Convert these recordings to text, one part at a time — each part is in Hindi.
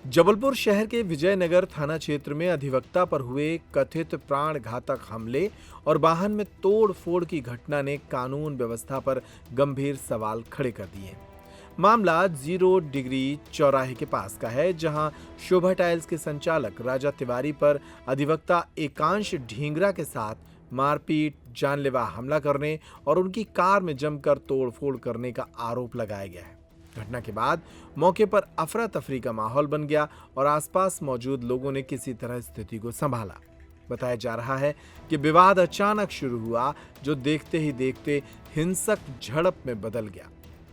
जबलपुर शहर के विजयनगर थाना क्षेत्र में अधिवक्ता पर हुए कथित प्राण घातक हमले और वाहन में तोड़ फोड़ की घटना ने कानून व्यवस्था पर गंभीर सवाल खड़े कर दिए। मामला 0 डिग्री चौराहे के पास का है, जहां शोभा टाइल्स के संचालक राजा तिवारी पर अधिवक्ता एकांश ढींगरा के साथ मारपीट, जानलेवा हमला करने और उनकी कार में जमकर तोड़फोड़ करने का आरोप लगाया गया है। घटना के बाद मौके पर अफरा तफरी का माहौल बन गया और आसपास मौजूद लोगों ने किसी तरह स्थिति को संभाला। बताया जा रहा है कि विवाद अचानक शुरू हुआ, जो देखते ही देखते हिंसक झड़प में बदल गया।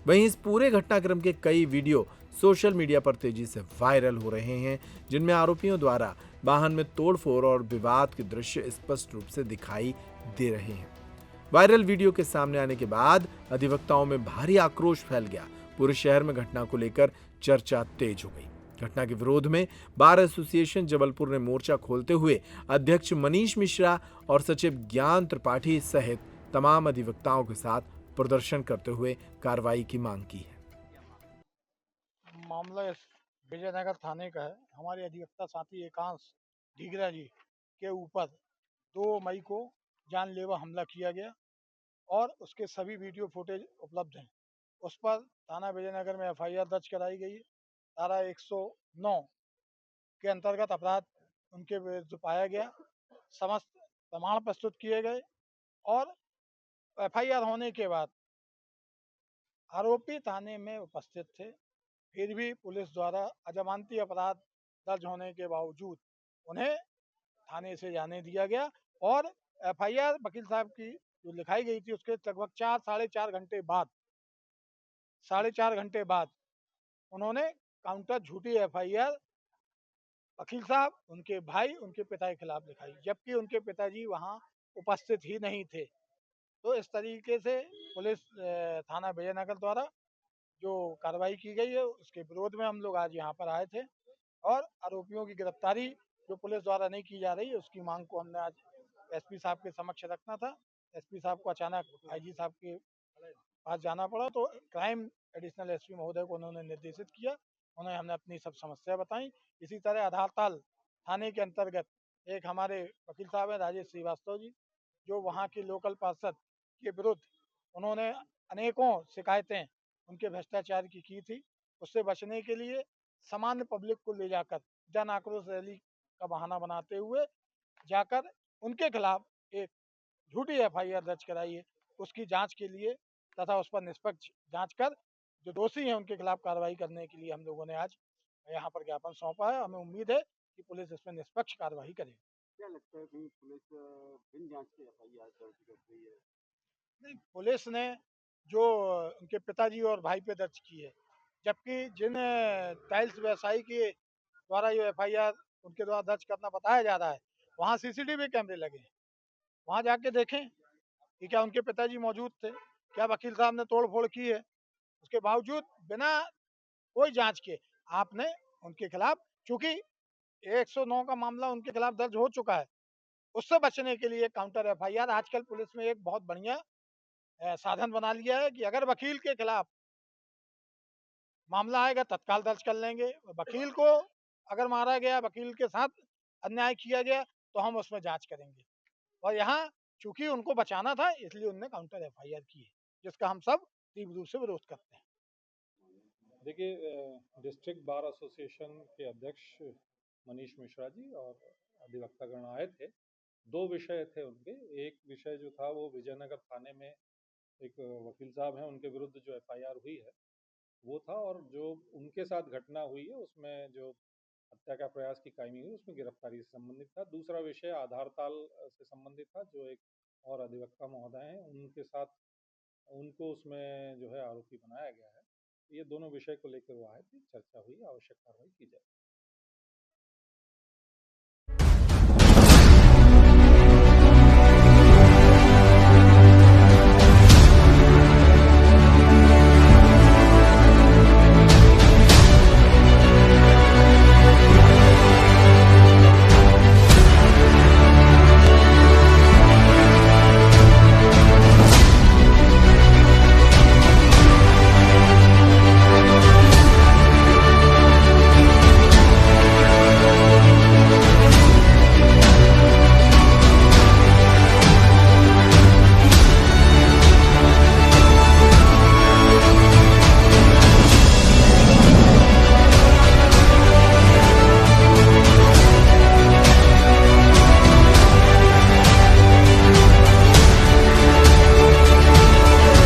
वहीं इस पूरे घटनाक्रम के कई वीडियो सोशल मीडिया पर तेजी से वायरल हो रहे हैं, जिनमें आरोपियों द्वारा वाहन में तोड़फोड़ और विवाद के दृश्य स्पष्ट रूप से दिखाई दे रहे हैं। वायरल वीडियो के सामने आने के बाद अधिवक्ताओं में भारी आक्रोश फैल गया। पूरे शहर में घटना को लेकर चर्चा तेज हो गई। घटना के विरोध में बार एसोसिएशन जबलपुर ने मोर्चा खोलते हुए अध्यक्ष मनीष मिश्रा और सचिव ज्ञान त्रिपाठी सहित तमाम अधिवक्ताओं के साथ प्रदर्शन करते हुए कार्रवाई की मांग की है। मामला विजयनगर थाने का है। हमारे अधिवक्ता साथी एकांश ढीगरा जी के ऊपर 2 मई को जानलेवा हमला किया गया और उसके सभी वीडियो फुटेज उपलब्ध हैं। उस पर थाना विजयनगर में एफआईआर दर्ज कराई गई है। धारा 109 के अंतर्गत अपराध उनके विरुद्ध पाया गया। समस्त प्रमाण प्रस्तुत किए गए और एफआईआर होने के बाद आरोपी थाने में उपस्थित थे। फिर भी पुलिस द्वारा अजमानती अपराध दर्ज होने के बावजूद उन्हें थाने से जाने दिया गया और एफआईआर वकील साहब की जो लिखाई गई थी उसके लगभग 4 साढ़े 4 घंटे बाद उन्होंने काउंटर झूठी एफआईआर वकील साहब, उनके भाई, उनके पिता के खिलाफ लिखाई, जबकि उनके पिताजी वहां उपस्थित ही नहीं थे। तो इस तरीके से पुलिस थाना विजयनगर द्वारा जो कार्रवाई की गई है उसके विरोध में हम लोग आज यहाँ पर आए थे और आरोपियों की गिरफ्तारी जो पुलिस द्वारा नहीं की जा रही है उसकी मांग को हमने आज एसपी साहब के समक्ष रखना था। एसपी साहब को अचानक आईजी साहब के पास जाना पड़ा तो क्राइम एडिशनल एसपी महोदय को उन्होंने निर्देशित किया। उन्हें हमने अपनी सब समस्या बताई। इसी तरह आधारताल थाने के अंतर्गत एक हमारे वकील साहब हैं राजेश श्रीवास्तव जी, जो वहाँ के लोकल पार्षद के विरुद्ध उन्होंने अनेकों शिकायतें उनके भ्रष्टाचार की थी। उससे बचने के लिए सामान्य पब्लिक को ले जाकर जन आक्रोश रैली का बहाना बनाते हुए जाकर उनके खिलाफ एक झूठी एफआईआर दर्ज कराई है। उसकी जांच के लिए तथा उस पर निष्पक्ष जांच कर जो दोषी हैं उनके खिलाफ कार्रवाई करने के लिए हम लोगों ने आज यहाँ पर ज्ञापन सौंपा है। हमें उम्मीद है कि पुलिस इसमें निष्पक्ष कार्रवाई करेगी। क्या लगता है कहीं पुलिस बिन जांच के एफआईआर दर्ज कर रही है? नहीं, पुलिस ने जो उनके पिताजी और भाई पे दर्ज की है, जबकि जिन टाइल्स व्यवसायी के द्वारा ये एफआईआर उनके द्वारा दर्ज करना बताया जा रहा है, वहाँ सीसीटीवी कैमरे लगे हैं। वहाँ जाके देखें कि क्या उनके पिताजी मौजूद थे, क्या वकील साहब ने तोड़ फोड़ की है। उसके बावजूद बिना कोई जांच के आपने उनके खिलाफ, चूंकि 109 का मामला उनके खिलाफ दर्ज हो चुका है, उससे बचने के लिए काउंटर एफआईआर आजकल पुलिस में एक बहुत बढ़िया साधन बना लिया है कि अगर वकील के खिलाफ मामला आएगा तत्काल दर्ज कर लेंगे। वकील को अगर मारा गया, वकील के साथ अन्याय किया गया तो हम उसमें जांच करेंगे। और यहाँ चूंकि उनको बचाना था इसलिए उन्होंने काउंटर एफआईआर की है, जिसका हम सब तीव्र रूप से विरोध करते हैं। देखिए, डिस्ट्रिक्ट बार एसोसिएशन के अध्यक्ष मनीष मिश्रा जी और अधिवक्तागण आए थे। दो विषय थे उनके। एक विषय जो था वो विजयनगर थाने में एक वकील साहब हैं, उनके विरुद्ध जो एफआईआर हुई है वो था, और जो उनके साथ घटना हुई है उसमें जो हत्या का प्रयास की कायमी हुई उसमें गिरफ्तारी से संबंधित था। दूसरा विषय आधारताल से संबंधित था, जो एक और अधिवक्ता महोदय हैं उनके साथ उनको उसमें जो है आरोपी बनाया गया है। ये दोनों विषय को लेकर वो आए थे, चर्चा हुई, आवश्यक कार्रवाई की जाए।